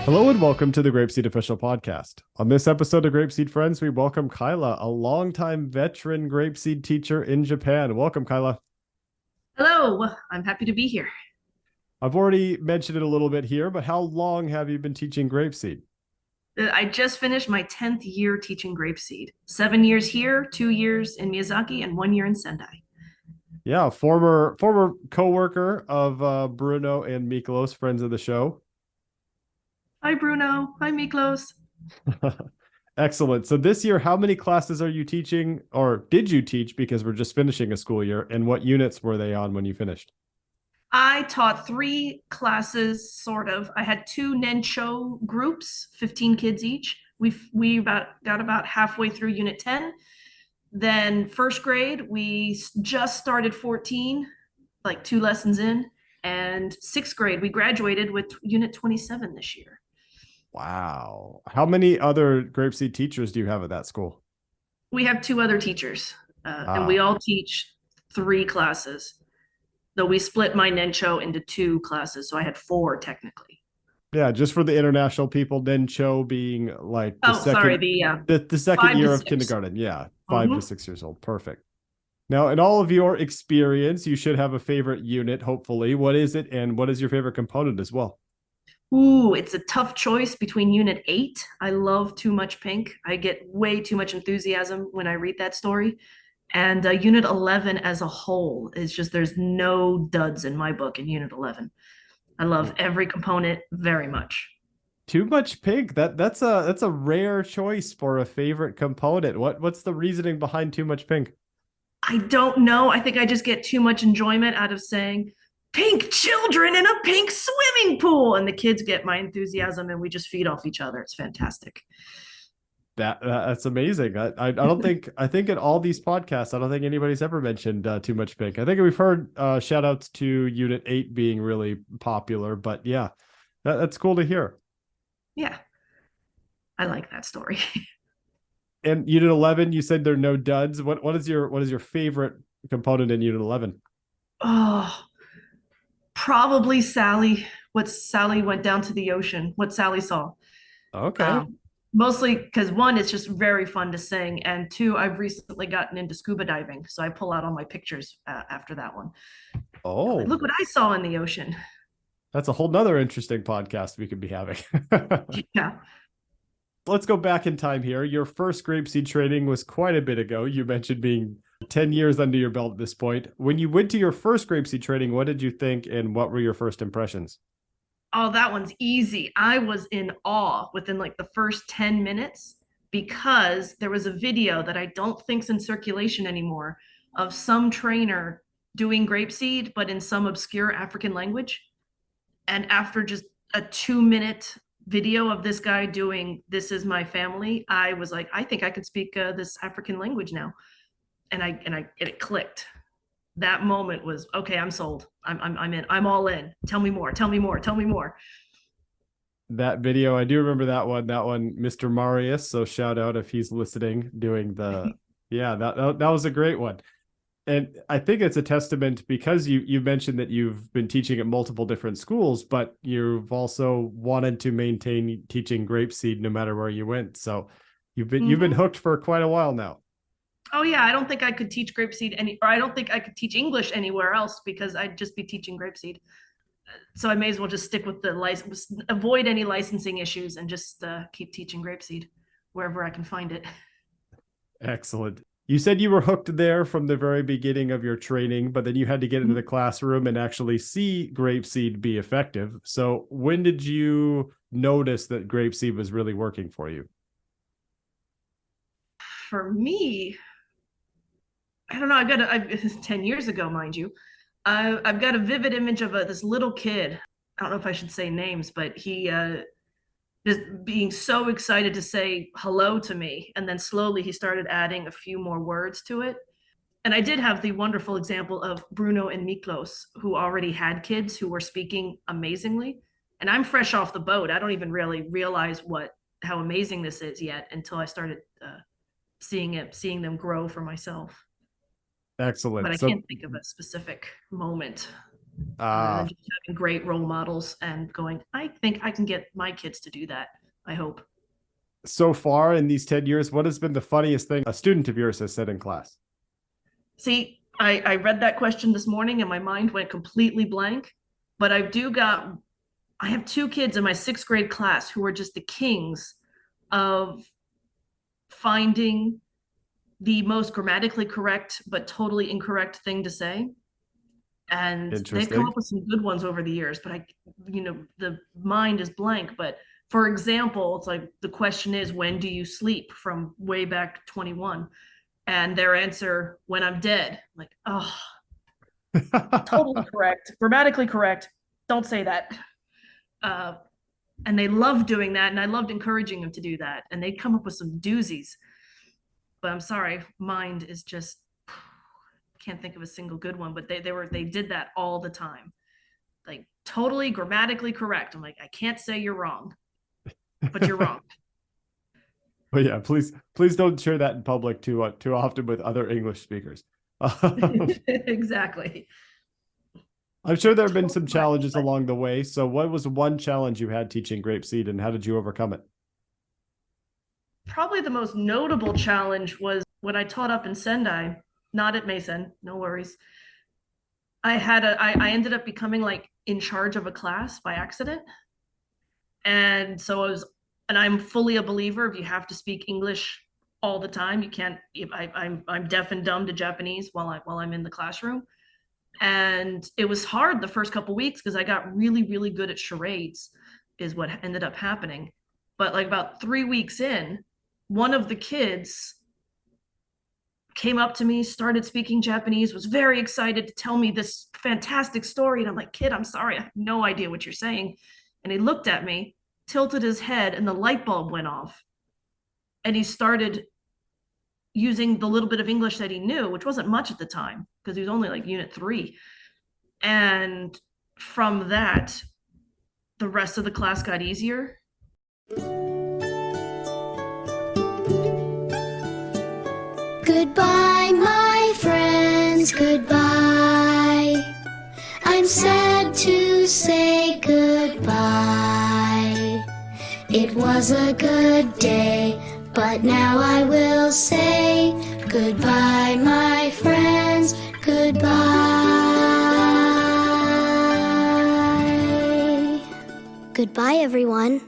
Hello and welcome to the GrapeSEED Official Podcast. On this episode of GrapeSEED Friends, we welcome Kyla, a longtime veteran GrapeSEED teacher in Japan. Welcome, Kyla. Hello, I'm happy to be here. I've already mentioned it a little bit here, but how long have you been teaching GrapeSEED? I just finished my 10th year teaching grapeseed. 7 years here, 2 years in Miyazaki, and 1 year in Sendai. Yeah, former co-worker of Bruno and Miklos, friends of the show. Hi, Bruno. Hi, Miklos. Excellent. So this year, how many classes are you teaching, or did you teach because we're just finishing a school year, and what units were they on when you finished? I taught 3 classes, sort of. I had 2 Nencho groups, 15 kids each. We got about halfway through Unit 10. Then first grade, we just started 14, like 2 lessons in. And sixth grade, we graduated with Unit 27 this year. Wow. How many other GrapeSEED teachers do you have at that school? We have 2 other teachers, and we Ah, all teach 3 classes. Though we split my Nencho into 2 classes, so I had 4 technically. yeah, just for the international people, then Cho being like the Oh, sorry, second the the second five to year of six. kindergarten. Yeah, 5 to 6 Mm-hmm. years old. Perfect. Now, in all of your experience, you should have a favorite unit, hopefully. What is it, and what is your favorite component as well? Ooh, it's a tough choice between Unit 8. I love Too Much Pink. I get way too much enthusiasm when I read that story. And Unit 11 as a whole is just, there's no duds in my book in Unit 11. I love every component very much. Too much pink. That's a rare choice for a favorite component. What's the reasoning behind too much pink? I don't know. I think I just get too much enjoyment out of saying pink children in a pink swimming pool. And the kids get my enthusiasm and we just feed off each other. It's fantastic. That's amazing. I don't think I think in all these podcasts I don't think anybody's ever mentioned too much pink. I think we've heard shout outs to Unit 8 being really popular, but yeah, that's cool to hear. Yeah, I like that story. And Unit 11, you said there are no duds. What is your favorite component in Unit 11? Oh, probably Sally. What Sally went down to the ocean, what Sally saw. Okay. Um, Mostly because one, it's just very fun to sing, and two, I've recently gotten into scuba diving, so I pull out all my pictures after that one. I'm like, Oh, look what I saw in the ocean. that's a whole nother interesting podcast we could be having. Yeah. Let's go back in time here. Your first grapeseed training was quite a bit ago. You mentioned being 10 years under your belt at this point. When you went to your first grapeseed training, what did you think and what were your first impressions? Oh, that one's easy. I was in awe within like the first 10 minutes because there was a video that I don't think's in circulation anymore of some trainer doing grapeseed, but in some obscure African language. And after just a 2 minute video of this guy doing "This is my family," I was like, I think I could speak this African language now. And it clicked. That moment was okay. I'm sold. I'm in. I'm all in. Tell me more. Tell me more. Tell me more. That video, I do remember that one. That one, Mr. Marius. So shout out if he's listening, doing yeah, that was a great one. And I think it's a testament because you mentioned that you've been teaching at multiple different schools, but you've also wanted to maintain teaching grapeseed no matter where you went. So you've been Mm-hmm. hooked for quite a while now. Oh yeah, I don't think I could teach grapeseed or I don't think I could teach English anywhere else because I'd just be teaching grapeseed. So I may as well just stick with the license, avoid any licensing issues, and just keep teaching grapeseed wherever I can find it. Excellent. You said you were hooked there from the very beginning of your training, but then you had to get into the classroom and actually see grapeseed be effective. So when did you notice that grapeseed was really working for you? For me, I don't know. It's 10 years ago, mind you. I've got a vivid image of this little kid. I don't know if I should say names, but he just being so excited to say hello to me. And then slowly he started adding a few more words to it. And I did have the wonderful example of Bruno and Miklos, who already had kids who were speaking amazingly. And I'm fresh off the boat. I don't even really realize how amazing this is yet until I started seeing them grow for myself. But Excellent. I So can't think of a specific moment. Ah, Just having great role models and going, I think I can get my kids to do that. I hope. so far in these 10 years, what has been the funniest thing a student of yours has said in class? See, I read that question this morning and my mind went completely blank. But I have two kids in my sixth grade class who are just the kings of finding the most grammatically correct but totally incorrect thing to say. And they've come Interesting. up with some good ones over the years, but the mind is blank. But for example, it's like the question is, when do you sleep, from way back 21? And their answer, when I'm dead. Like, oh, totally correct, grammatically correct. Don't say that. Uh, and they love doing that, and I loved encouraging them to do that. And they come up with some doozies. But I'm sorry, mind is just can't think of a single good one. But they did that all the time, like totally grammatically correct. I'm like, I can't say you're wrong, but you're wrong. But yeah, please don't share that in public too often with other English speakers. Exactly. I'm sure there have been Totally some correct. challenges But along the way. So, what was one challenge you had teaching grapeseed, and how did you overcome it? probably the most notable challenge was when I taught up in Sendai, not at Mason, no worries. I ended up becoming like in charge of a class by accident. And so and I'm fully a believer if you have to speak English all the time. You can't, I'm deaf and dumb to Japanese while I'm in the classroom. And it was hard the first couple weeks because I got really good at charades, is what ended up happening. But like about 3 weeks in, one of the kids came up to me, started speaking Japanese, was very excited to tell me this fantastic story. And I'm like, kid, I'm sorry, I have no idea what you're saying. And he looked at me, tilted his head, and the light bulb went off. And he started using the little bit of English that he knew, which wasn't much at the time because he was only like unit 3. And from that, the rest of the class got easier. Goodbye, my friends, goodbye. I'm sad to say goodbye. It was a good day, but now I will say goodbye, my friends, goodbye. Goodbye, everyone.